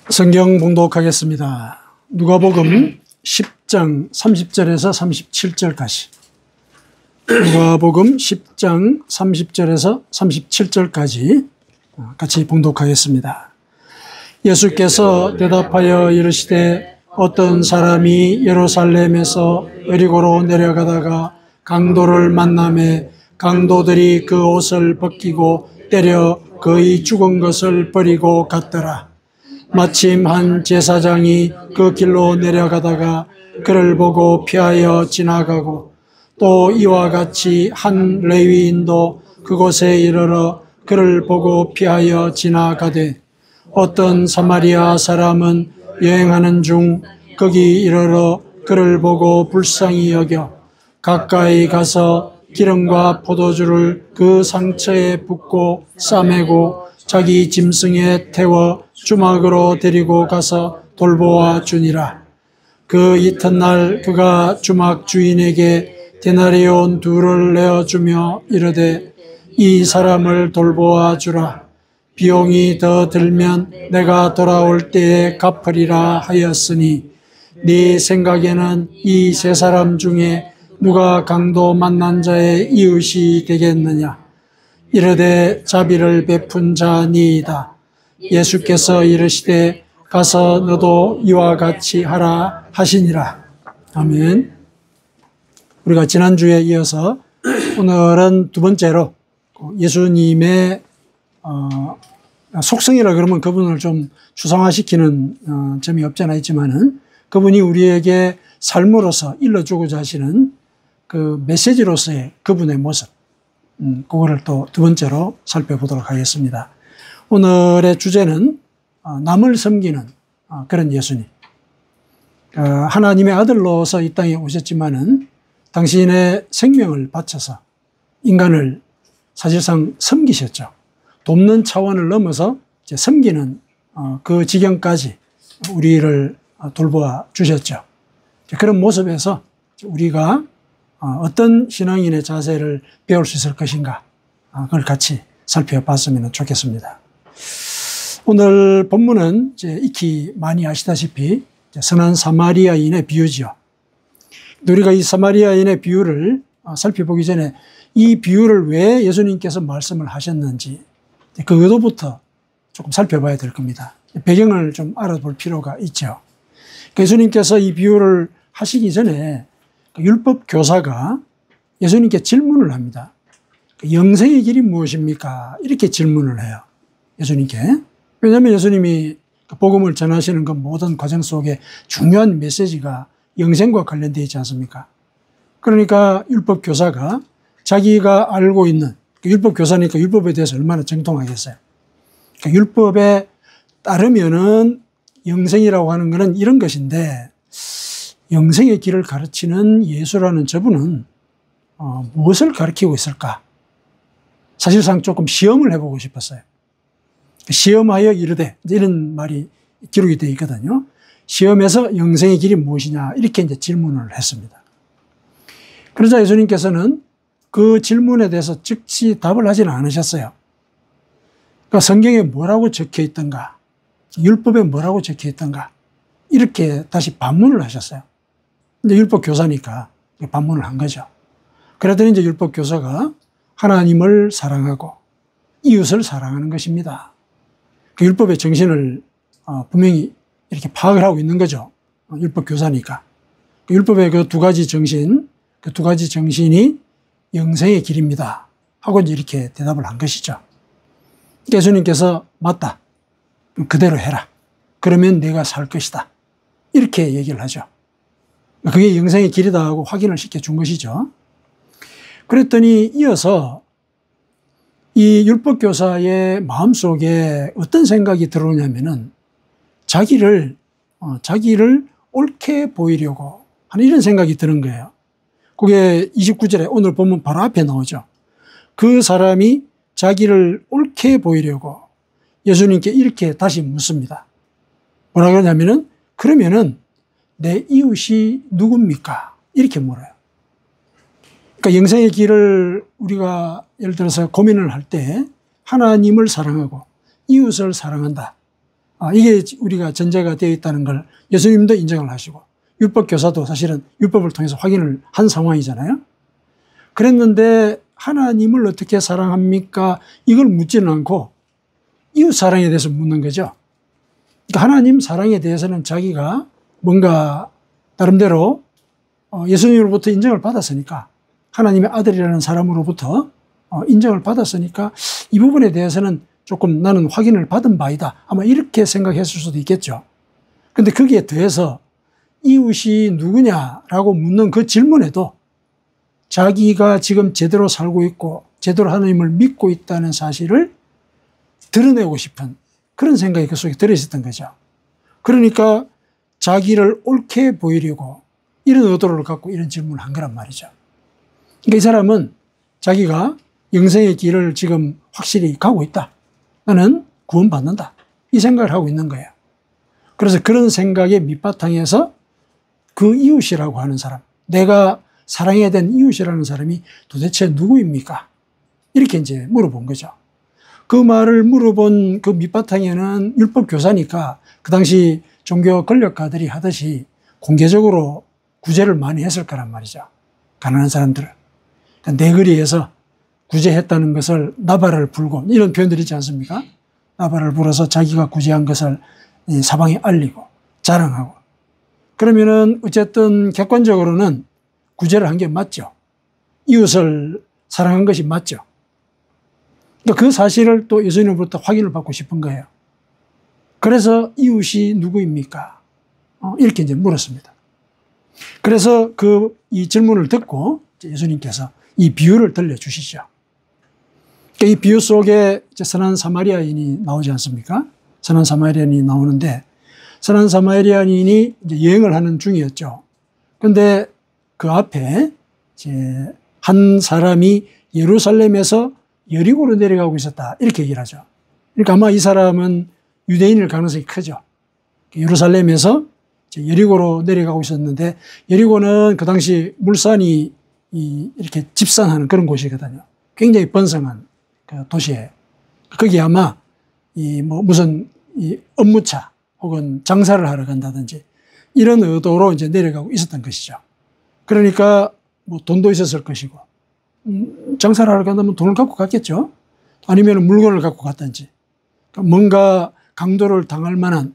성경 봉독하겠습니다. 누가복음 10장 30절에서 37절까지. 누가복음 10장 30절에서 37절까지 같이 봉독하겠습니다. 예수께서 대답하여 이르시되 어떤 사람이 예루살렘에서 여리고로 내려가다가 강도를 만나매 강도들이 그 옷을 벗기고 때려 그의 죽은 것을 버리고 갔더라. 마침 한 제사장이 그 길로 내려가다가 그를 보고 피하여 지나가고 또 이와 같이 한 레위인도 그곳에 이르러 그를 보고 피하여 지나가되 어떤 사마리아 사람은 여행하는 중 거기 이르러 그를 보고 불쌍히 여겨 가까이 가서 기름과 포도주를 그 상처에 붓고 싸매고 자기 짐승에 태워 주막으로 데리고 가서 돌보아 주니라. 그 이튿날 그가 주막 주인에게 데나리온 2를 내어주며 이르되 이 사람을 돌보아 주라. 비용이 더 들면 내가 돌아올 때에 갚으리라 하였으니 네 생각에는 이 세 사람 중에 누가 강도 만난 자의 이웃이 되겠느냐? 이르되 자비를 베푼 자니이다. 예수께서 이르시되 가서 너도 이와 같이 하라 하시니라. 아멘. 우리가 지난주에 이어서 오늘은 두 번째로 예수님의 속성이라 그러면 그분을 좀 추상화시키는 점이 없잖아 있지만은 그분이 우리에게 삶으로서 일러주고자 하시는 그 메시지로서의 그분의 모습, 그거를 또 두 번째로 살펴보도록 하겠습니다. 오늘의 주제는 남을 섬기는 그런 예수님. 하나님의 아들로서 이 땅에 오셨지만은 당신의 생명을 바쳐서 인간을 사실상 섬기셨죠. 돕는 차원을 넘어서 이제 섬기는 그 지경까지 우리를 돌보아 주셨죠. 그런 모습에서 우리가 어떤 신앙인의 자세를 배울 수 있을 것인가, 그걸 같이 살펴봤으면 좋겠습니다. 오늘 본문은 이제 익히 많이 아시다시피 선한 사마리아인의 비유지요. 우리가 이 사마리아인의 비유를 살펴보기 전에 이 비유를 왜 예수님께서 말씀을 하셨는지 그 의도부터 조금 살펴봐야 될 겁니다. 배경을 좀 알아볼 필요가 있죠. 예수님께서 이 비유를 하시기 전에 율법 교사가 예수님께 질문을 합니다. 영생의 길이 무엇입니까? 이렇게 질문을 해요. 예수님께. 왜냐하면 예수님이 복음을 전하시는 그 모든 과정 속에 중요한 메시지가 영생과 관련되어 있지 않습니까? 그러니까 율법 교사가 자기가 알고 있는, 율법 교사니까 율법에 대해서 얼마나 정통하겠어요. 율법에 따르면은 영생이라고 하는 것은 이런 것인데 영생의 길을 가르치는 예수라는 저분은 무엇을 가르치고 있을까? 사실상 조금 시험을 해보고 싶었어요. 시험하여 이르되 이런 말이 기록이 되어 있거든요. 시험에서 영생의 길이 무엇이냐 이렇게 이제 질문을 했습니다. 그러자 예수님께서는 그 질문에 대해서 즉시 답을 하지는 않으셨어요. 그러니까 성경에 뭐라고 적혀 있던가, 율법에 뭐라고 적혀 있던가 이렇게 다시 반문을 하셨어요. 근데 율법 교사니까 반문을 한 거죠. 그랬더니 이제 율법 교사가 하나님을 사랑하고 이웃을 사랑하는 것입니다. 그 율법의 정신을 분명히 이렇게 파악을 하고 있는 거죠. 율법 교사니까. 그 율법의 그 두 가지 정신, 그 두 가지 정신이 영생의 길입니다. 하고 이제 이렇게 대답을 한 것이죠. 예수님께서 맞다. 그대로 해라. 그러면 내가 살 것이다. 이렇게 얘기를 하죠. 그게 영생의 길이다 하고 확인을 시켜준 것이죠. 그랬더니 이어서 이 율법교사의 마음속에 어떤 생각이 들어오냐면은 자기를 옳게 보이려고 하는 이런 생각이 드는 거예요. 그게 29절에 오늘 보면 바로 앞에 나오죠. 그 사람이 자기를 옳게 보이려고 예수님께 이렇게 다시 묻습니다. 뭐라고 하냐면은 그러면은 내 이웃이 누굽니까? 이렇게 물어요. 그러니까 영생의 길을 우리가 예를 들어서 고민을 할 때 하나님을 사랑하고 이웃을 사랑한다. 이게 우리가 전제가 되어 있다는 걸 예수님도 인정을 하시고 율법 교사도 사실은 율법을 통해서 확인을 한 상황이잖아요. 그랬는데 하나님을 어떻게 사랑합니까? 이걸 묻지는 않고 이웃 사랑에 대해서 묻는 거죠. 그러니까 하나님 사랑에 대해서는 자기가 뭔가 나름대로 예수님으로부터 인정을 받았으니까, 하나님의 아들이라는 사람으로부터 인정을 받았으니까 이 부분에 대해서는 조금 나는 확인을 받은 바이다, 아마 이렇게 생각했을 수도 있겠죠. 근데 거기에 더해서 이웃이 누구냐라고 묻는 그 질문에도 자기가 지금 제대로 살고 있고 제대로 하나님을 믿고 있다는 사실을 드러내고 싶은 그런 생각이 그 속에 들어있었던 거죠. 그러니까 자기를 옳게 보이려고 이런 의도를 갖고 이런 질문을 한 거란 말이죠. 그러니까 이 사람은 자기가 영생의 길을 지금 확실히 가고 있다, 나는 구원받는다, 이 생각을 하고 있는 거예요. 그래서 그런 생각의 밑바탕에서 그 이웃이라고 하는 사람, 내가 사랑해야 된 이웃이라는 사람이 도대체 누구입니까? 이렇게 이제 물어본 거죠. 그 말을 물어본 그 밑바탕에는 율법 교사니까 그 당시 종교 권력가들이 하듯이 공개적으로 구제를 많이 했을 거란 말이죠. 가난한 사람들을. 그러니까 내거리에서 구제했다는 것을 나발을 불고, 이런 표현들이 있지 않습니까? 나발을 불어서 자기가 구제한 것을 사방에 알리고 자랑하고. 그러면은 어쨌든 객관적으로는 구제를 한 게 맞죠. 이웃을 사랑한 것이 맞죠. 그 사실을 또 예수님으로부터 확인을 받고 싶은 거예요. 그래서 이웃이 누구입니까? 이렇게 이제 물었습니다. 그래서 이 질문을 듣고 예수님께서 이 비유를 들려주시죠. 이 비유 속에 선한 사마리아인이 나오지 않습니까? 선한 사마리아인이 나오는데, 선한 사마리아인이 이제 여행을 하는 중이었죠. 그런데 그 앞에 이제 한 사람이 예루살렘에서 여리고로 내려가고 있었다, 이렇게 얘기를 하죠. 그러니까 아마 이 사람은 유대인일 가능성이 크죠. 예루살렘에서 이제 여리고로 내려가고 있었는데, 여리고는 그 당시 물산이 이렇게 집산하는 그런 곳이거든요. 굉장히 번성한 그 도시에, 거기 아마 무슨 업무차 혹은 장사를 하러 간다든지 이런 의도로 이제 내려가고 있었던 것이죠. 그러니까 돈도 있었을 것이고, 장사를 하러 간다면 돈을 갖고 갔겠죠. 아니면 물건을 갖고 갔든지, 그러니까 뭔가 강도를 당할 만한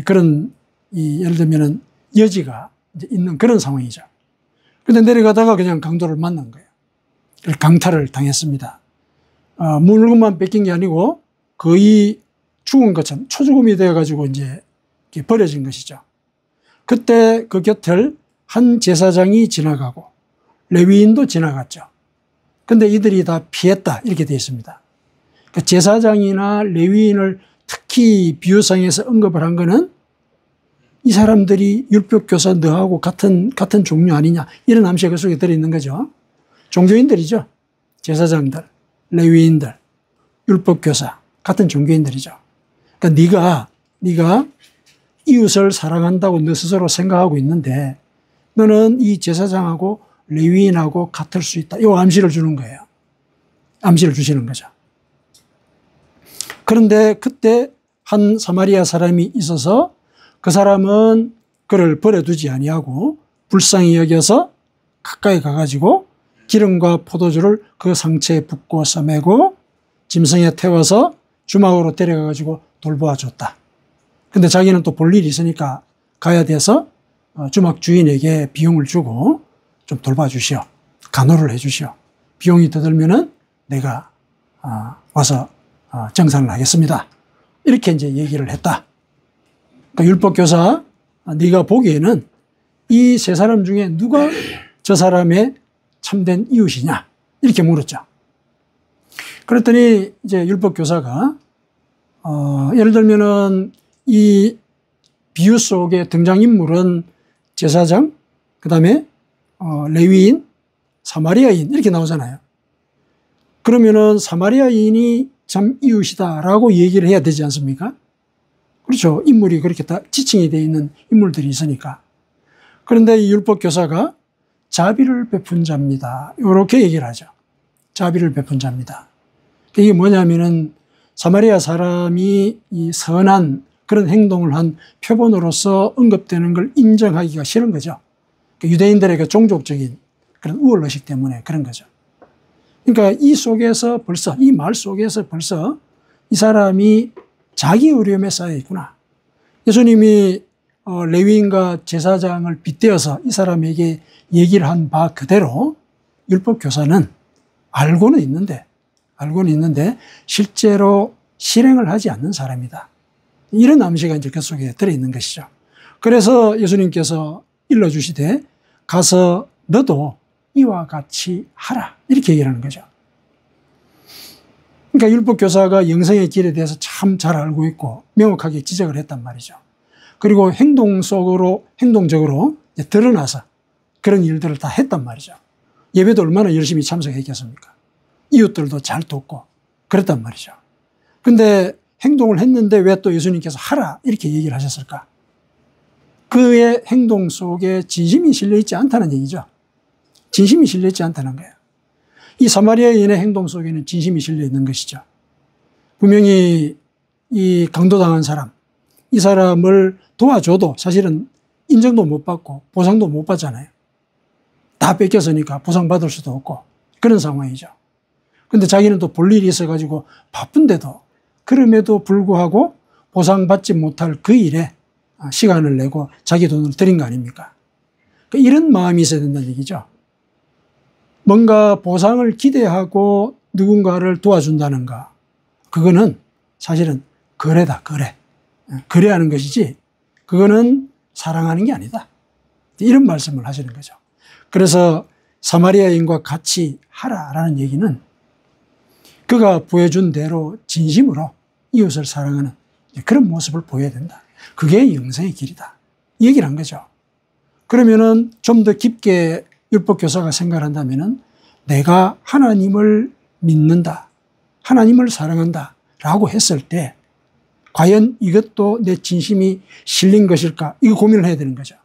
그런 예를 들면 여지가 이제 있는 그런 상황이죠. 그런데 내려가다가 그냥 강도를 만난 거예요. 강탈을 당했습니다. 물건만 뺏긴 게 아니고 거의 죽은 것처럼 초죽음이 되어가지고 이제 버려진 것이죠. 그때 그 곁을 한 제사장이 지나가고 레위인도 지나갔죠. 근데 이들이 다 피했다, 이렇게 되어 있습니다. 그러니까 제사장이나 레위인을 특히 비유상에서 언급을 한 거는 이 사람들이 율법교사 너하고 같은 종류 아니냐, 이런 암시가 그 속에 들어있는 거죠. 종교인들이죠. 제사장들, 레위인들, 율법교사, 같은 종교인들이죠. 그러니까 네가 이웃을 사랑한다고 너 스스로 생각하고 있는데 너는 이 제사장하고 레위인하고 같을 수 있다, 이 암시를 주는 거예요. 암시를 주시는 거죠. 그런데 그때 한 사마리아 사람이 있어서 그 사람은 그를 버려두지 아니하고 불쌍히 여겨서 가까이 가가지고 기름과 포도주를 그 상처에 붓고 싸매고 짐승에 태워서 주막으로 데려가가지고 돌보아 줬다. 근데 자기는 또 볼 일이 있으니까 가야 돼서 주막 주인에게 비용을 주고 좀 돌봐주시오, 간호를 해주시오, 비용이 더 들면은 내가 와서 정산을 하겠습니다, 이렇게 이제 얘기를 했다. 그러니까 율법교사, 네가 보기에는 이 세 사람 중에 누가 저 사람의 참된 이웃이냐, 이렇게 물었죠. 그랬더니 이제 율법교사가 예를 들면은 이 비유 속에 등장인물은 제사장, 그 다음에 레위인, 사마리아인, 이렇게 나오잖아요. 그러면은 사마리아인이 참 이웃이다라고 얘기를 해야 되지 않습니까? 그렇죠. 인물이 그렇게 다 지칭이 되어 있는 인물들이 있으니까. 그런데 이 율법교사가 자비를 베푼 자입니다, 이렇게 얘기를 하죠. 자비를 베푼 자입니다. 이게 뭐냐면은 사마리아 사람이 이 선한 그런 행동을 한 표본으로서 언급되는 걸 인정하기가 싫은 거죠. 유대인들의 그 종족적인 그런 우월의식 때문에 그런 거죠. 그러니까 이 속에서 벌써, 이 말 속에서 벌써 이 사람이 자기 어려움에 쌓여 있구나. 예수님이 레위인과 제사장을 빗대어서 이 사람에게 얘기를 한 바 그대로 율법 교사는 알고는 있는데 실제로 실행을 하지 않는 사람이다. 이런 암시가 이제 그 속에 들어있는 것이죠. 그래서 예수님께서 일러주시되 가서 너도 이와 같이 하라. 이렇게 얘기를 하는 거죠. 그러니까 율법교사가 영생의 길에 대해서 참 잘 알고 있고 명확하게 지적을 했단 말이죠. 그리고 행동적으로 드러나서 그런 일들을 다 했단 말이죠. 예배도 얼마나 열심히 참석했겠습니까? 이웃들도 잘 돕고 그랬단 말이죠. 근데 행동을 했는데 왜 또 예수님께서 하라 이렇게 얘기를 하셨을까? 그의 행동 속에 진심이 실려있지 않다는 얘기죠. 진심이 실려있지 않다는 거예요. 이 사마리아 여인의 행동 속에는 진심이 실려있는 것이죠. 분명히 이 강도당한 사람, 이 사람을 도와줘도 사실은 인정도 못 받고 보상도 못 받잖아요. 다 뺏겼으니까 보상받을 수도 없고 그런 상황이죠. 근데 자기는 또 볼 일이 있어가지고 바쁜데도 그럼에도 불구하고 보상받지 못할 그 일에 시간을 내고 자기 돈을 들인 거 아닙니까? 이런 마음이 있어야 된다는 얘기죠. 뭔가 보상을 기대하고 누군가를 도와준다는가. 그거는 사실은 거래다, 거래. 거래하는 것이지 그거는 사랑하는 게 아니다. 이런 말씀을 하시는 거죠. 그래서 사마리아인과 같이 하라라는 얘기는 그가 보여준 대로 진심으로 이웃을 사랑하는 그런 모습을 보여야 된다. 그게 영생의 길이다. 이 얘기를 한 거죠. 그러면은 좀 더 깊게 율법교사가 생각한다면은 내가 하나님을 믿는다. 하나님을 사랑한다. 라고 했을 때 과연 이것도 내 진심이 실린 것일까? 이거 고민을 해야 되는 거죠.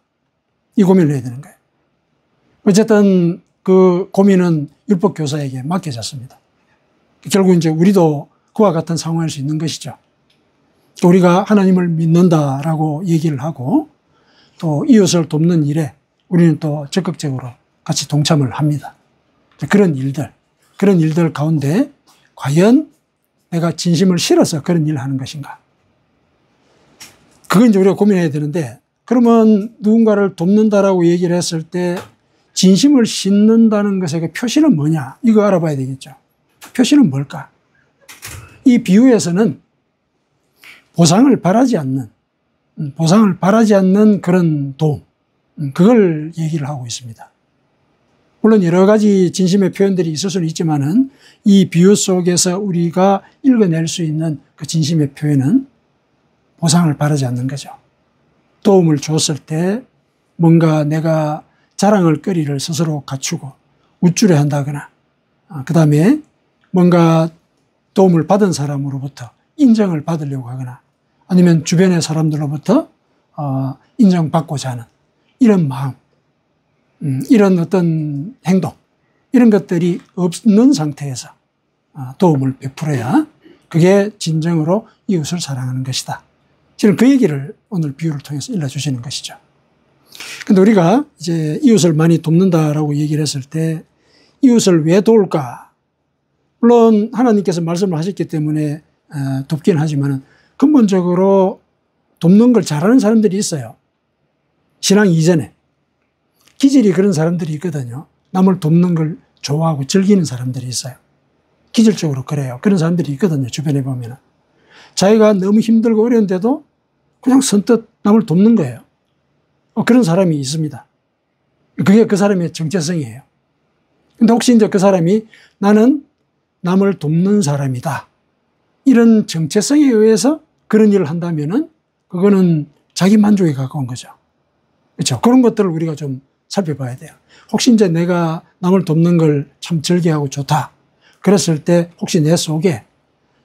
이 고민을 해야 되는 거예요. 어쨌든 그 고민은 율법교사에게 맡겨졌습니다. 결국 이제 우리도 그와 같은 상황일 수 있는 것이죠. 우리가 하나님을 믿는다라고 얘기를 하고 또 이웃을 돕는 일에 우리는 또 적극적으로 같이 동참을 합니다. 그런 일들 가운데 과연 내가 진심을 실어서 그런 일을 하는 것인가? 그건 이제 우리가 고민해야 되는데 그러면 누군가를 돕는다라고 얘기를 했을 때 진심을 싣는다는 것의 그 표시는 뭐냐? 이거 알아봐야 되겠죠. 표시는 뭘까? 이 비유에서는 보상을 바라지 않는 그런 도움, 그걸 얘기를 하고 있습니다. 물론 여러 가지 진심의 표현들이 있을 수는 있지만은 이 비유 속에서 우리가 읽어낼 수 있는 그 진심의 표현은 보상을 바라지 않는 거죠. 도움을 줬을 때 뭔가 내가 자랑할 거리를 스스로 갖추고 우쭐해 한다거나 그 다음에 뭔가 도움을 받은 사람으로부터 인정을 받으려고 하거나 아니면 주변의 사람들로부터 인정받고자 하는 이런 마음, 이런 어떤 행동, 이런 것들이 없는 상태에서 도움을 베풀어야 그게 진정으로 이웃을 사랑하는 것이다. 지금 그 얘기를 오늘 비유를 통해서 일러주시는 것이죠. 근데 우리가 이제 이웃을 많이 돕는다라고 얘기를 했을 때 이웃을 왜 도울까? 물론 하나님께서 말씀을 하셨기 때문에 돕긴 하지만 근본적으로 돕는 걸 잘하는 사람들이 있어요. 신앙 이전에. 기질이 그런 사람들이 있거든요. 남을 돕는 걸 좋아하고 즐기는 사람들이 있어요. 기질적으로 그래요. 그런 사람들이 있거든요. 주변에 보면. 자기가 너무 힘들고 어려운데도 그냥 선뜻 남을 돕는 거예요. 그런 사람이 있습니다. 그게 그 사람의 정체성이에요. 근데 혹시 이제 그 사람이 나는 남을 돕는 사람이다. 이런 정체성에 의해서 그런 일을 한다면은 그거는 자기 만족에 가까운 거죠. 그렇죠. 그런 것들을 우리가 좀 살펴봐야 돼요. 혹시 이제 내가 남을 돕는 걸 참 즐겨하고 좋다. 그랬을 때 혹시 내 속에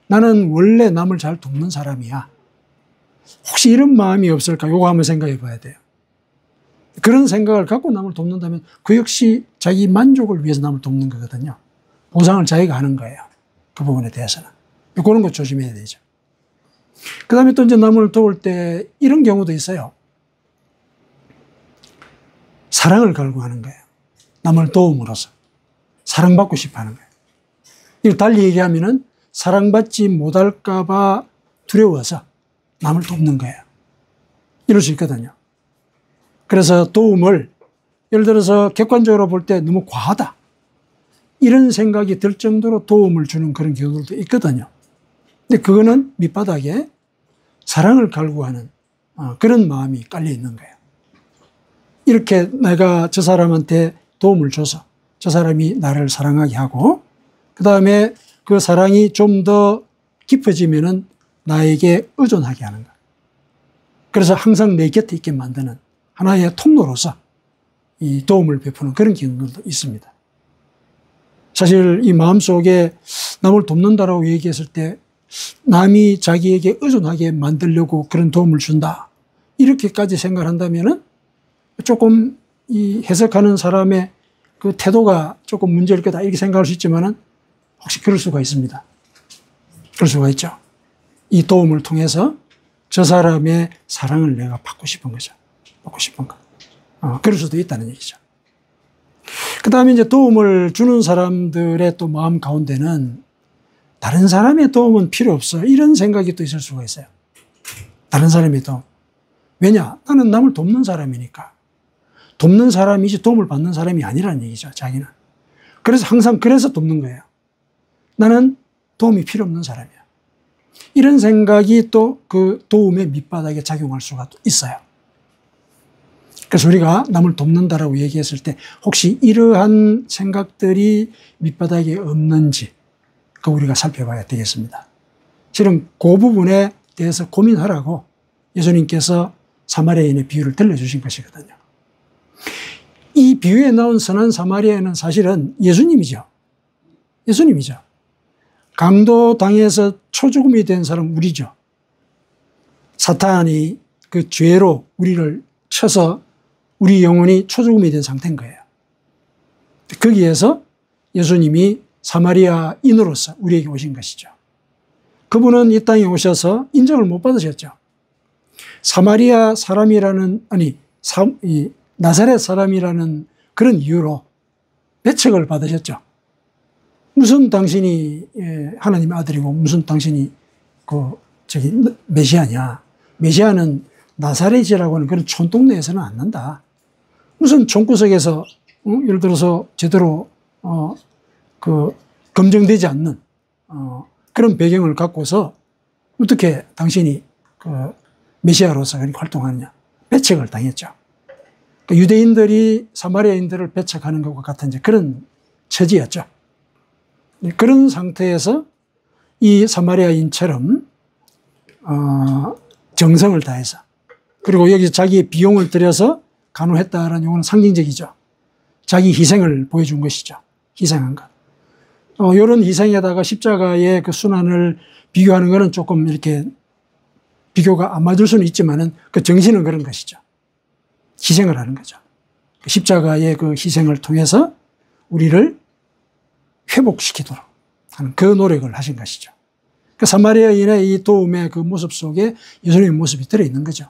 나는 원래 남을 잘 돕는 사람이야. 혹시 이런 마음이 없을까? 요거 한번 생각해 봐야 돼요. 그런 생각을 갖고 남을 돕는다면 그 역시 자기 만족을 위해서 남을 돕는 거거든요. 보상을 자기가 하는 거예요. 그 부분에 대해서는. 그런 거 조심해야 되죠. 그 다음에 또 이제 남을 도울 때 이런 경우도 있어요. 사랑을 갈구하는 거예요. 남을 도움으로써. 사랑받고 싶어 하는 거예요. 이걸 달리 얘기하면은 사랑받지 못할까봐 두려워서 남을 돕는 거예요. 이럴 수 있거든요. 그래서 도움을 예를 들어서 객관적으로 볼 때 너무 과하다. 이런 생각이 들 정도로 도움을 주는 그런 경우도 있거든요. 근데 그거는 밑바닥에 사랑을 갈구하는 그런 마음이 깔려 있는 거예요. 이렇게 내가 저 사람한테 도움을 줘서 저 사람이 나를 사랑하게 하고 그 다음에 그 사랑이 좀 더 깊어지면은 나에게 의존하게 하는 거예요. 그래서 항상 내 곁에 있게 만드는 하나의 통로로서 이 도움을 베푸는 그런 경우도 있습니다. 사실 이 마음속에 남을 돕는다라고 얘기했을 때 남이 자기에게 의존하게 만들려고 그런 도움을 준다. 이렇게까지 생각한다면은 조금 이 해석하는 사람의 그 태도가 조금 문제일 거다. 이렇게 생각할 수 있지만은 혹시 그럴 수가 있습니다. 그럴 수가 있죠. 이 도움을 통해서 저 사람의 사랑을 내가 받고 싶은 거죠. 받고 싶은 거. 그럴 수도 있다는 얘기죠. 그 다음에 이제 도움을 주는 사람들의 또 마음 가운데는 다른 사람의 도움은 필요 없어. 이런 생각이 또 있을 수가 있어요. 다른 사람의 도움. 왜냐? 나는 남을 돕는 사람이니까. 돕는 사람이지 도움을 받는 사람이 아니라는 얘기죠. 자기는. 그래서 항상 그래서 돕는 거예요. 나는 도움이 필요 없는 사람이야. 이런 생각이 또 그 도움의 밑바닥에 작용할 수가 있어요. 그래서 우리가 남을 돕는다라고 얘기했을 때 혹시 이러한 생각들이 밑바닥에 없는지 그 우리가 살펴봐야 되겠습니다. 실은 그 부분에 대해서 고민하라고 예수님께서 사마리아인의 비유를 들려주신 것이거든요. 이 비유에 나온 선한 사마리아인은 사실은 예수님이죠. 예수님이죠. 강도당해서 초죽음이 된 사람 우리죠. 사탄이 그 죄로 우리를 쳐서 우리 영혼이 초죽음이 된 상태인 거예요. 거기에서 예수님이 사마리아인으로서 우리에게 오신 것이죠. 그분은 이 땅에 오셔서 인정을 못 받으셨죠. 사마리아 사람이라는, 나사렛 사람이라는 그런 이유로 배척을 받으셨죠. 무슨 당신이 하나님의 아들이고 무슨 당신이 메시아냐. 메시아는 나사렛이라고 하는 그런 촌동네에서는 안 난다. 무슨 촌구석에서 예를 들어서 제대로 검증되지 않는 그런 배경을 갖고서 어떻게 당신이 메시아로서 활동하느냐. 배척을 당했죠. 유대인들이 사마리아인들을 배척하는 것과 같은 이제 그런 처지였죠. 그런 상태에서 이 사마리아인처럼 정성을 다해서 그리고 여기서 자기의 비용을 들여서 간호했다라는 용어는 상징적이죠. 자기 희생을 보여준 것이죠. 희생한 것. 이런 희생에다가 십자가의 그 순환을 비교하는 것은 조금 이렇게 비교가 안 맞을 수는 있지만은 그 정신은 그런 것이죠. 희생을 하는 거죠. 십자가의 그 희생을 통해서 우리를 회복시키도록 하는 그 노력을 하신 것이죠. 그 사마리아인의 이 도움의 그 모습 속에 예수님의 모습이 들어있는 거죠.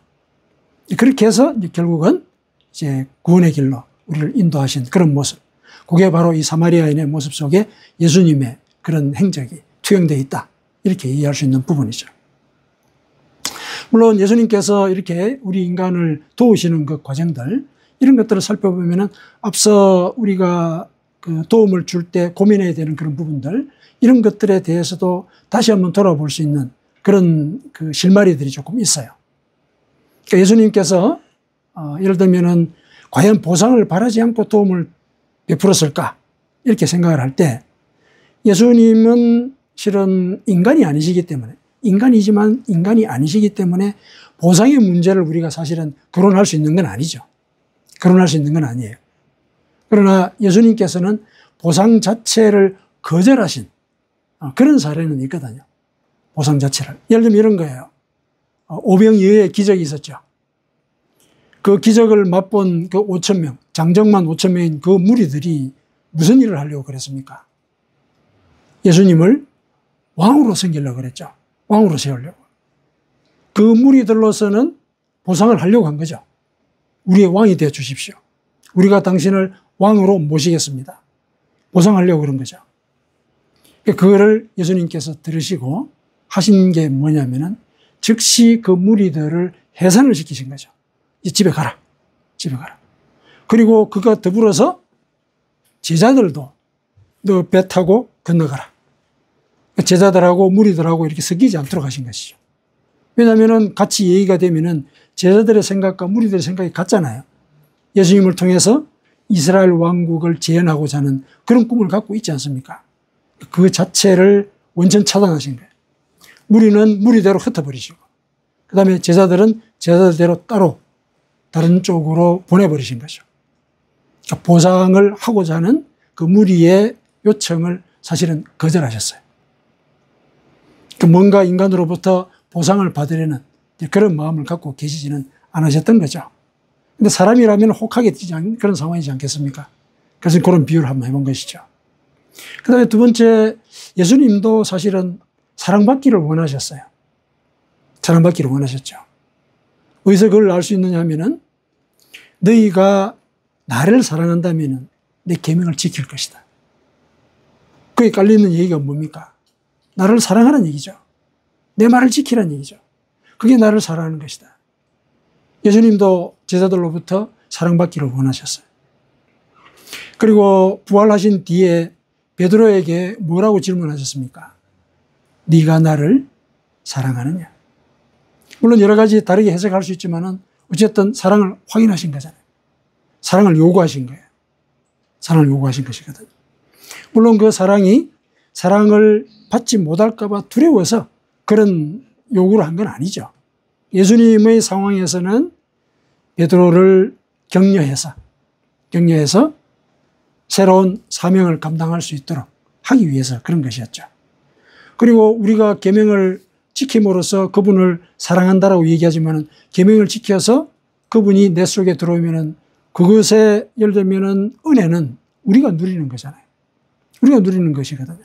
그렇게 해서 결국은 이제 구원의 길로 우리를 인도하신 그런 모습. 그게 바로 이 사마리아인의 모습 속에 예수님의 그런 행적이 투영되어 있다. 이렇게 이해할 수 있는 부분이죠. 물론 예수님께서 이렇게 우리 인간을 도우시는 그 과정들, 이런 것들을 살펴보면은 앞서 우리가 그 도움을 줄 때 고민해야 되는 그런 부분들, 이런 것들에 대해서도 다시 한번 돌아볼 수 있는 그런 그 실마리들이 조금 있어요. 그러니까 예수님께서 예를 들면은 과연 보상을 바라지 않고 도움을 베풀었을까? 이렇게 생각을 할 때 예수님은 실은 인간이 아니시기 때문에, 인간이지만 인간이 아니시기 때문에 보상의 문제를 우리가 사실은 거론할 수 있는 건 아니죠. 거론할 수 있는 건 아니에요. 그러나 예수님께서는 보상 자체를 거절하신 그런 사례는 있거든요. 보상 자체를. 예를 들면 이런 거예요. 오병이어의 기적이 있었죠. 그 기적을 맛본 그 5,000명, 장정만 5,000명인 그 무리들이 무슨 일을 하려고 그랬습니까? 예수님을 왕으로 섬기려고 그랬죠. 왕으로 세우려고. 그 무리들로서는 보상을 하려고 한 거죠. 우리의 왕이 되어 주십시오. 우리가 당신을 왕으로 모시겠습니다. 보상하려고 그런 거죠. 그거를 예수님께서 들으시고 하신 게 뭐냐면은 즉시 그 무리들을 해산을 시키신 거죠. 이제 집에 가라. 집에 가라. 그리고 그가 더불어서 제자들도 너 배 타고 건너가라. 제자들하고 무리들하고 이렇게 섞이지 않도록 하신 것이죠. 왜냐하면 같이 얘기가 되면은 제자들의 생각과 무리들의 생각이 같잖아요. 예수님을 통해서 이스라엘 왕국을 재현하고자 하는 그런 꿈을 갖고 있지 않습니까? 그 자체를 원천 차단하신 거예요. 무리는 무리대로 흩어버리시고, 그 다음에 제자들은 제자들대로 따로 다른 쪽으로 보내버리신 거죠. 그러니까 보상을 하고자 하는 그 무리의 요청을 사실은 거절하셨어요. 뭔가 인간으로부터 보상을 받으려는 그런 마음을 갖고 계시지는 않으셨던 거죠. 근데 사람이라면 혹하게 되지 않는 그런 상황이지 않겠습니까? 그래서 그런 비유를 한번 해본 것이죠. 그 다음에 두 번째, 예수님도 사실은 사랑받기를 원하셨어요. 사랑받기를 원하셨죠. 어디서 그걸 알 수 있느냐 하면은 너희가 나를 사랑한다면은 내 계명을 지킬 것이다. 거기에 깔려있는 얘기가 뭡니까? 나를 사랑하는 얘기죠. 내 말을 지키라는 얘기죠. 그게 나를 사랑하는 것이다. 예수님도 제자들로부터 사랑받기를 원하셨어요. 그리고 부활하신 뒤에 베드로에게 뭐라고 질문하셨습니까? 네가 나를 사랑하느냐? 물론 여러 가지 다르게 해석할 수 있지만은 어쨌든 사랑을 확인하신 거잖아요. 사랑을 요구하신 거예요. 사랑을 요구하신 것이거든요. 물론 그 사랑이 사랑을 받지 못할까 봐 두려워서 그런 요구를 한 건 아니죠. 예수님의 상황에서는 베드로를 격려해서 새로운 사명을 감당할 수 있도록 하기 위해서 그런 것이었죠. 그리고 우리가 계명을 지킴으로써 그분을 사랑한다라고 얘기하지만 계명을 지켜서 그분이 내 속에 들어오면은 그것에 예를 들면은 은혜는 우리가 누리는 거잖아요. 우리가 누리는 것이거든요.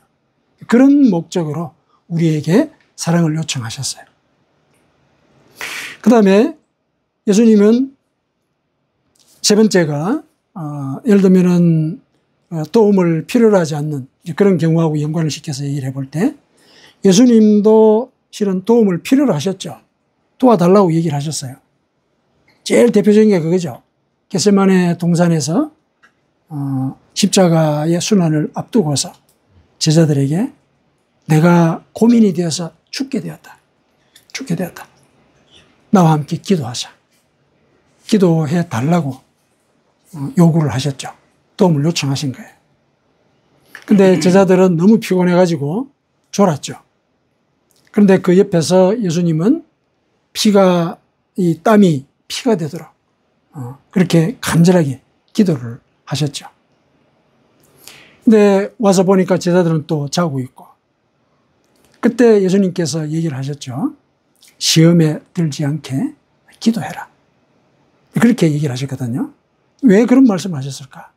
그런 목적으로 우리에게 사랑을 요청하셨어요. 그 다음에 예수님은 세 번째가 예를 들면은 도움을 필요로 하지 않는 그런 경우하고 연관을 시켜서 얘기를 해볼 때 예수님도 실은 도움을 필요로 하셨죠. 도와달라고 얘기를 하셨어요. 제일 대표적인 게 그거죠. 겟세마네 동산에서 십자가의 순환을 앞두고서 제자들에게 내가 고민이 되어서 죽게 되었다. 나와 함께 기도하자. 기도해 달라고 요구를 하셨죠. 도움을 요청하신 거예요. 근데 제자들은 너무 피곤해가지고 졸았죠. 그런데 그 옆에서 예수님은 땀이 피가 되도록 그렇게 간절하게 기도를 하셨죠. 근데 와서 보니까 제자들은 또 자고 있고, 그때 예수님께서 얘기를 하셨죠. 시험에 들지 않게 기도해라. 그렇게 얘기를 하셨거든요. 왜 그런 말씀을 하셨을까?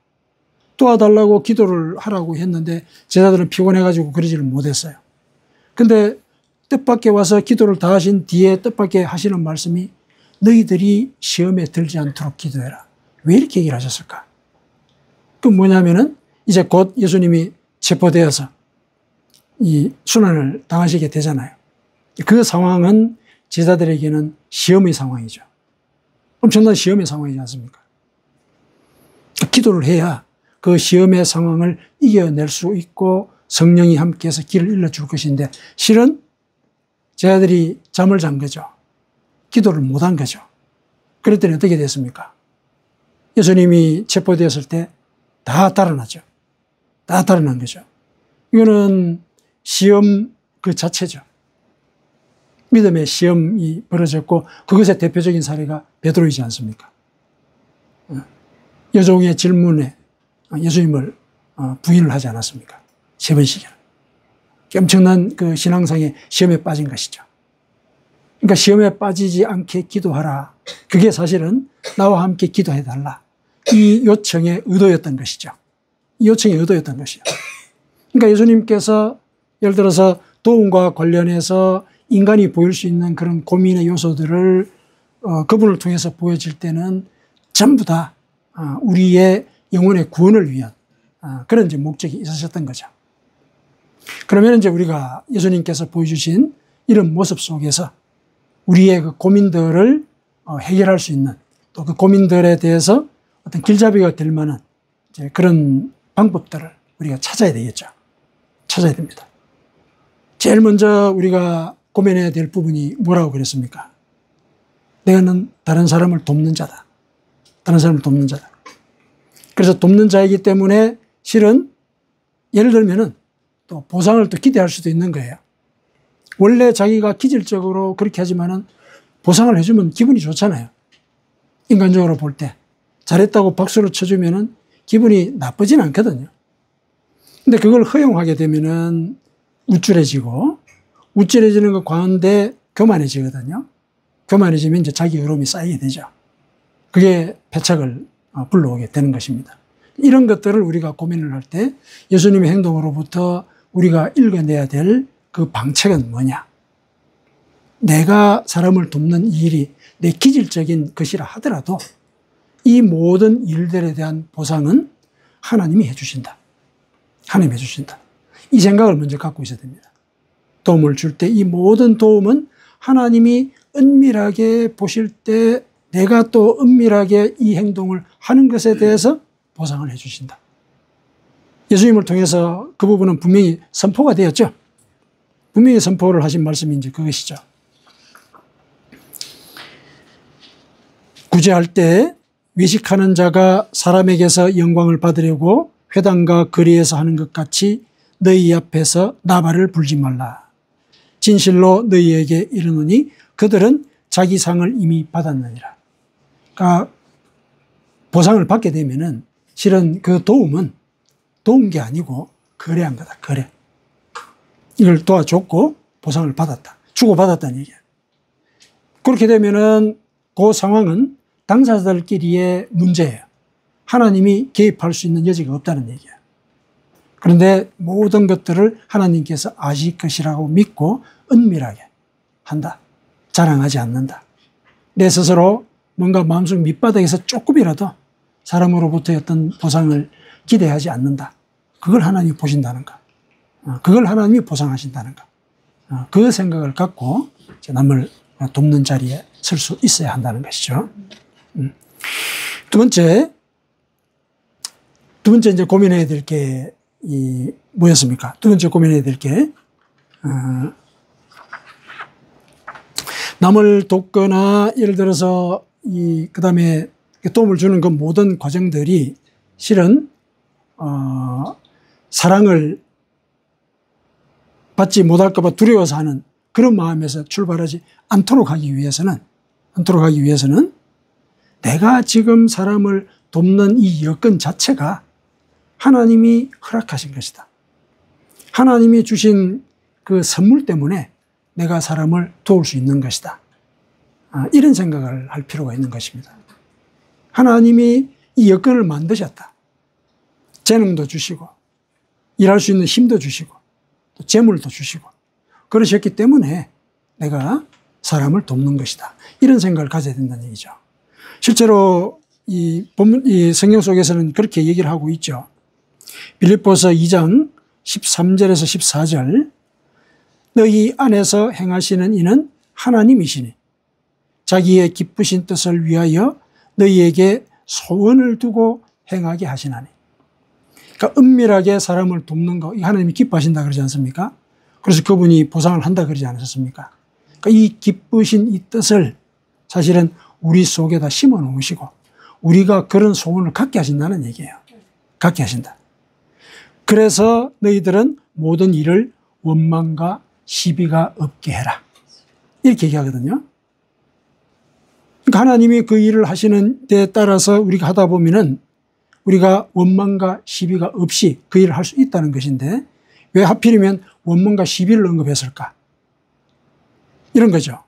도와달라고 기도를 하라고 했는데 제자들은 피곤해가지고 그러지를 못했어요. 근데 뜻밖의 와서 기도를 다 하신 뒤에 뜻밖의 하시는 말씀이 너희들이 시험에 들지 않도록 기도해라. 왜 이렇게 얘기를 하셨을까? 그 뭐냐면은 이제 곧 예수님이 체포되어서 이 순환을 당하시게 되잖아요. 그 상황은 제자들에게는 시험의 상황이죠. 엄청난 시험의 상황이지 않습니까? 기도를 해야 그 시험의 상황을 이겨낼 수 있고 성령이 함께해서 길을 일러줄 것인데 실은 제자들이 잠을 잔 거죠. 기도를 못한 거죠. 그랬더니 어떻게 됐습니까? 예수님이 체포되었을 때 다 달아났죠. 다 달아난 거죠. 이거는 시험 그 자체죠. 믿음의 시험이 벌어졌고 그것의 대표적인 사례가 베드로이지 않습니까? 여종의 질문에 예수님을 부인을 하지 않았습니까? 3번씩이나. 엄청난 그 신앙상의 시험에 빠진 것이죠. 그러니까 시험에 빠지지 않게 기도하라. 그게 사실은 나와 함께 기도해달라. 이 요청의 의도였던 것이죠. 이 요청의 의도였던 것이죠. 그러니까 예수님께서 예를 들어서 도움과 관련해서 인간이 보일 수 있는 그런 고민의 요소들을 그분을 통해서 보여질 때는 전부 다 우리의 영혼의 구원을 위한 그런 이제 목적이 있으셨던 거죠. 그러면 이제 우리가 예수님께서 보여주신 이런 모습 속에서 우리의 그 고민들을 해결할 수 있는, 또 그 고민들에 대해서 어떤 길잡이가 될 만한 이제 그런 방법들을 우리가 찾아야 되겠죠. 찾아야 됩니다. 제일 먼저 우리가 고민해야 될 부분이 뭐라고 그랬습니까? 내가는 다른 사람을 돕는 자다. 다른 사람을 돕는 자다. 그래서 돕는 자이기 때문에 실은 예를 들면은 또 보상을 또 기대할 수도 있는 거예요. 원래 자기가 기질적으로 그렇게 하지만은 보상을 해주면 기분이 좋잖아요. 인간적으로 볼 때. 잘했다고 박수를 쳐주면은 기분이 나쁘진 않거든요. 근데 그걸 허용하게 되면은 우쭐해지고, 우쭐해지는 것 가운데 교만해지거든요. 교만해지면 이제 자기 의로움이 쌓이게 되죠. 그게 패착을 불러오게 되는 것입니다. 이런 것들을 우리가 고민을 할 때 예수님의 행동으로부터 우리가 읽어내야 될 그 방책은 뭐냐? 내가 사람을 돕는 이 일이 내 기질적인 것이라 하더라도 이 모든 일들에 대한 보상은 하나님이 해주신다. 하나님이 해주신다. 이 생각을 먼저 갖고 있어야 됩니다. 도움을 줄 때 이 모든 도움은 하나님이 은밀하게 보실 때 내가 또 은밀하게 이 행동을 하는 것에 대해서 보상을 해주신다. 예수님을 통해서 그 부분은 분명히 선포가 되었죠. 분명히 선포를 하신 말씀이 이제 그것이죠. 구제할 때 외식하는 자가 사람에게서 영광을 받으려고 회당과 거리에서 하는 것 같이 너희 앞에서 나발을 불지 말라. 진실로 너희에게 이르노니 그들은 자기 상을 이미 받았느니라. 그러니까 보상을 받게 되면은 실은 그 도움은 도운 게 아니고 거래한 거다. 거래. 이걸 도와줬고 보상을 받았다. 주고받았다는 얘기야. 그렇게 되면은 그 상황은 당사자들끼리의 문제예요. 하나님이 개입할 수 있는 여지가 없다는 얘기야. 그런데 모든 것들을 하나님께서 아실 것이라고 믿고 은밀하게 한다. 자랑하지 않는다. 내 스스로 뭔가 마음속 밑바닥에서 조금이라도 사람으로부터의 어떤 보상을 기대하지 않는다. 그걸 하나님이 보신다는 거. 그걸 하나님이 보상하신다는 거. 그 생각을 갖고 남을 돕는 자리에 설 수 있어야 한다는 것이죠. 두 번째 이제 고민해야 될 게 뭐였습니까? 두 번째 고민해야 될 게 남을 돕거나 예를 들어서 그 다음에 도움을 주는 그 모든 과정들이 실은 사랑을 받지 못할까 봐 두려워서 하는 그런 마음에서 출발하지 않도록 하기 위해서는 내가 지금 사람을 돕는 이 여건 자체가 하나님이 허락하신 것이다. 하나님이 주신 그 선물 때문에 내가 사람을 도울 수 있는 것이다. 이런 생각을 할 필요가 있는 것입니다. 하나님이 이 여건을 만드셨다. 재능도 주시고 일할 수 있는 힘도 주시고 또 재물도 주시고 그러셨기 때문에 내가 사람을 돕는 것이다. 이런 생각을 가져야 된다는 얘기죠. 실제로 이 성경 속에서는 그렇게 얘기를 하고 있죠. 빌립보서 2장 13절에서 14절 너희 안에서 행하시는 이는 하나님이시니 자기의 기쁘신 뜻을 위하여 너희에게 소원을 두고 행하게 하시나니. 그러니까 은밀하게 사람을 돕는 거 하나님이 기뻐하신다 그러지 않습니까? 그래서 그분이 보상을 한다 그러지 않으셨습니까? 그러니까 이 기쁘신 이 뜻을 사실은 우리 속에다 심어 놓으시고 우리가 그런 소원을 갖게 하신다는 얘기예요. 갖게 하신다. 그래서 너희들은 모든 일을 원망과 시비가 없게 해라. 이렇게 얘기하거든요. 그러니까 하나님이 그 일을 하시는 데 따라서 우리가 하다 보면은 우리가 원망과 시비가 없이 그 일을 할 수 있다는 것인데 왜 하필이면 원망과 시비를 언급했을까? 이런 거죠.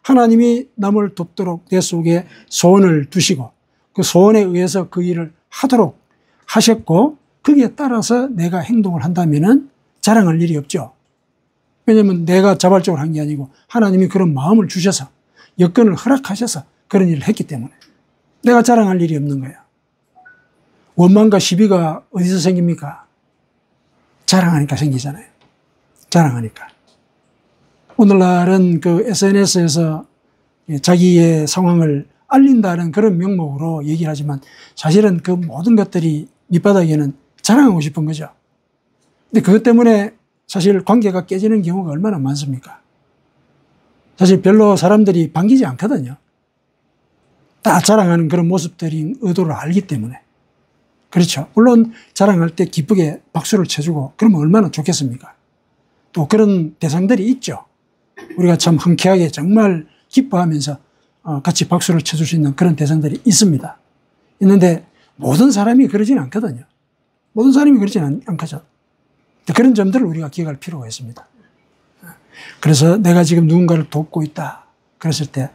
하나님이 남을 돕도록 내 속에 소원을 두시고 그 소원에 의해서 그 일을 하도록 하셨고 거기에 따라서 내가 행동을 한다면은 자랑할 일이 없죠. 왜냐하면 내가 자발적으로 한 게 아니고 하나님이 그런 마음을 주셔서 여건을 허락하셔서 그런 일을 했기 때문에 내가 자랑할 일이 없는 거야. 원망과 시비가 어디서 생깁니까? 자랑하니까 생기잖아요. 자랑하니까. 오늘날은 그 SNS에서 자기의 상황을 알린다는 그런 명목으로 얘기를 하지만 사실은 그 모든 것들이 밑바닥에는 자랑하고 싶은 거죠. 근데 그것 때문에 사실 관계가 깨지는 경우가 얼마나 많습니까? 사실 별로 사람들이 반기지 않거든요. 다 자랑하는 그런 모습들인 의도를 알기 때문에. 그렇죠. 물론 자랑할 때 기쁘게 박수를 쳐주고 그러면 얼마나 좋겠습니까? 또 그런 대상들이 있죠. 우리가 참 흔쾌하게 정말 기뻐하면서 같이 박수를 쳐줄 수 있는 그런 대상들이 있습니다. 있는데 모든 사람이 그러지는 않거든요. 모든 사람이 그러지는 않거죠. 그런 점들을 우리가 기억할 필요가 있습니다. 그래서 내가 지금 누군가를 돕고 있다 그랬을 때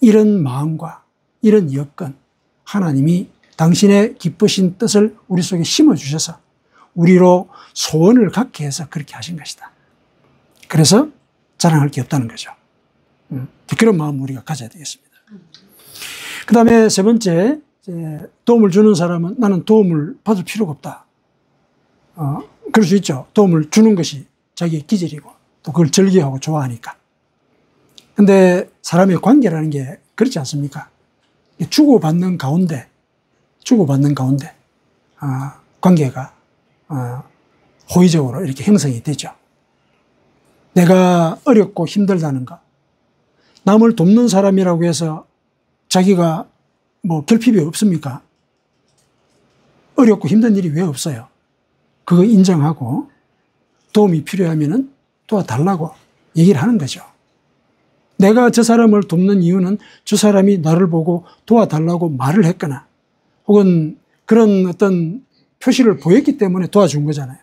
이런 마음과 이런 여건 하나님이 당신의 기쁘신 뜻을 우리 속에 심어주셔서 우리로 소원을 갖게 해서 그렇게 하신 것이다. 그래서 자랑할 게 없다는 거죠. 그런 마음을 우리가 가져야 되겠습니다. 그 다음에 세 번째, 도움을 주는 사람은 나는 도움을 받을 필요가 없다. 그럴 수 있죠. 도움을 주는 것이 자기의 기질이고 또 그걸 즐겨하고 좋아하니까. 근데 사람의 관계라는 게 그렇지 않습니까? 주고받는 가운데 관계가 호의적으로 이렇게 형성이 되죠. 내가 어렵고 힘들다는 거, 남을 돕는 사람이라고 해서 자기가 뭐 결핍이 없습니까? 어렵고 힘든 일이 왜 없어요? 그거 인정하고 도움이 필요하면은 도와달라고 얘기를 하는 거죠. 내가 저 사람을 돕는 이유는 저 사람이 나를 보고 도와달라고 말을 했거나 혹은 그런 어떤 표시를 보였기 때문에 도와준 거잖아요.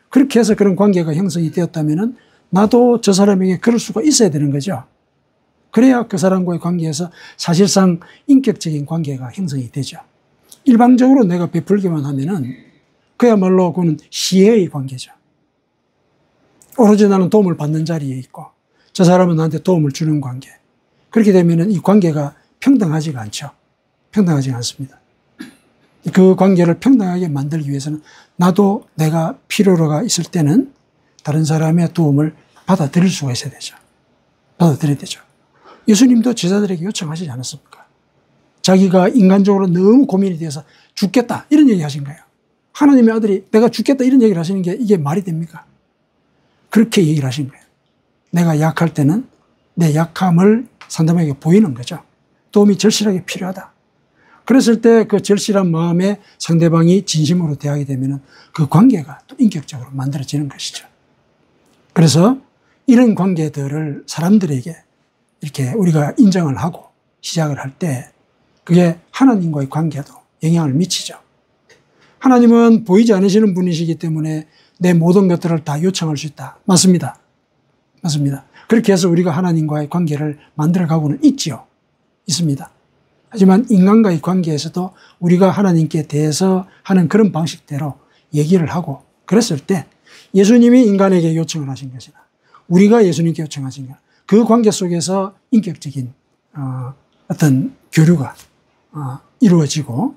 그렇게 해서 그런 관계가 형성이 되었다면은 나도 저 사람에게 그럴 수가 있어야 되는 거죠. 그래야 그 사람과의 관계에서 사실상 인격적인 관계가 형성이 되죠. 일방적으로 내가 베풀기만 하면은 그야말로 그건 시혜의 관계죠. 오로지 나는 도움을 받는 자리에 있고 저 사람은 나한테 도움을 주는 관계. 그렇게 되면은 이 관계가 평등하지가 않죠. 평등하지가 않습니다. 그 관계를 평등하게 만들기 위해서는 나도 내가 필요로가 있을 때는 다른 사람의 도움을 받아들일 수가 있어야 되죠. 받아들여야 되죠. 예수님도 제자들에게 요청하시지 않았습니까? 자기가 인간적으로 너무 고민이 돼서 죽겠다 이런 얘기 하신 거예요. 하나님의 아들이 내가 죽겠다 이런 얘기를 하시는 게 이게 말이 됩니까? 그렇게 얘기를 하신 거예요. 내가 약할 때는 내 약함을 상대방에게 보이는 거죠. 도움이 절실하게 필요하다. 그랬을 때 그 절실한 마음에 상대방이 진심으로 대하게 되면 그 관계가 또 인격적으로 만들어지는 것이죠. 그래서 이런 관계들을 사람들에게 이렇게 우리가 인정을 하고 시작을 할 때 그게 하나님과의 관계도 영향을 미치죠. 하나님은 보이지 않으시는 분이시기 때문에 내 모든 것들을 다 요청할 수 있다. 맞습니다. 맞습니다. 그렇게 해서 우리가 하나님과의 관계를 만들어가고는 있지요. 있습니다. 하지만 인간과의 관계에서도 우리가 하나님께 대해서 하는 그런 방식대로 얘기를 하고 그랬을 때 예수님이 인간에게 요청을 하신 것이나 우리가 예수님께 요청하신 것, 그 관계 속에서 인격적인 어떤 교류가 이루어지고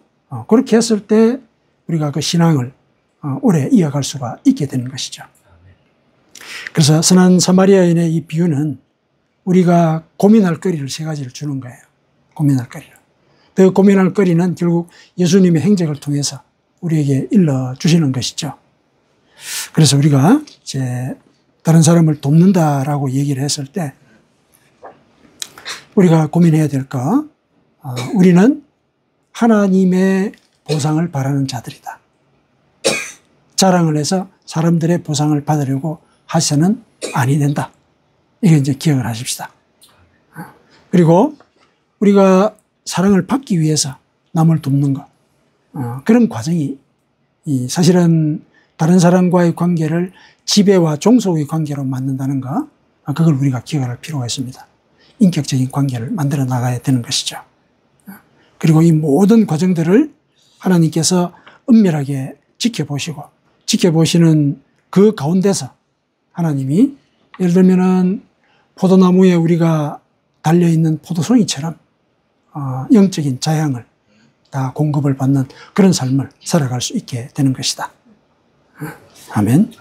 그렇게 했을 때 우리가 그 신앙을 오래 이어갈 수가 있게 되는 것이죠. 그래서 선한 사마리아인의 이 비유는 우리가 고민할 거리를 세 가지를 주는 거예요. 고민할 거리를. 그 고민할 거리는 결국 예수님의 행적을 통해서 우리에게 일러주시는 것이죠. 그래서 우리가 이제 다른 사람을 돕는다라고 얘기를 했을 때 우리가 고민해야 될 거, 우리는 하나님의 보상을 바라는 자들이다. 자랑을 해서 사람들의 보상을 받으려고 하셔는 아니 된다. 이게 이제 기억을 하십시다. 그리고 우리가 사랑을 받기 위해서 남을 돕는 것, 그런 과정이 사실은 다른 사람과의 관계를 지배와 종속의 관계로 만든다는 것, 그걸 우리가 기억할 필요가 있습니다. 인격적인 관계를 만들어 나가야 되는 것이죠. 그리고 이 모든 과정들을 하나님께서 은밀하게 지켜보시고 지켜보시는 그 가운데서 하나님이 예를 들면은 포도나무에 우리가 달려있는 포도송이처럼 영적인 자양을 다 공급을 받는 그런 삶을 살아갈 수 있게 되는 것이다. 아멘.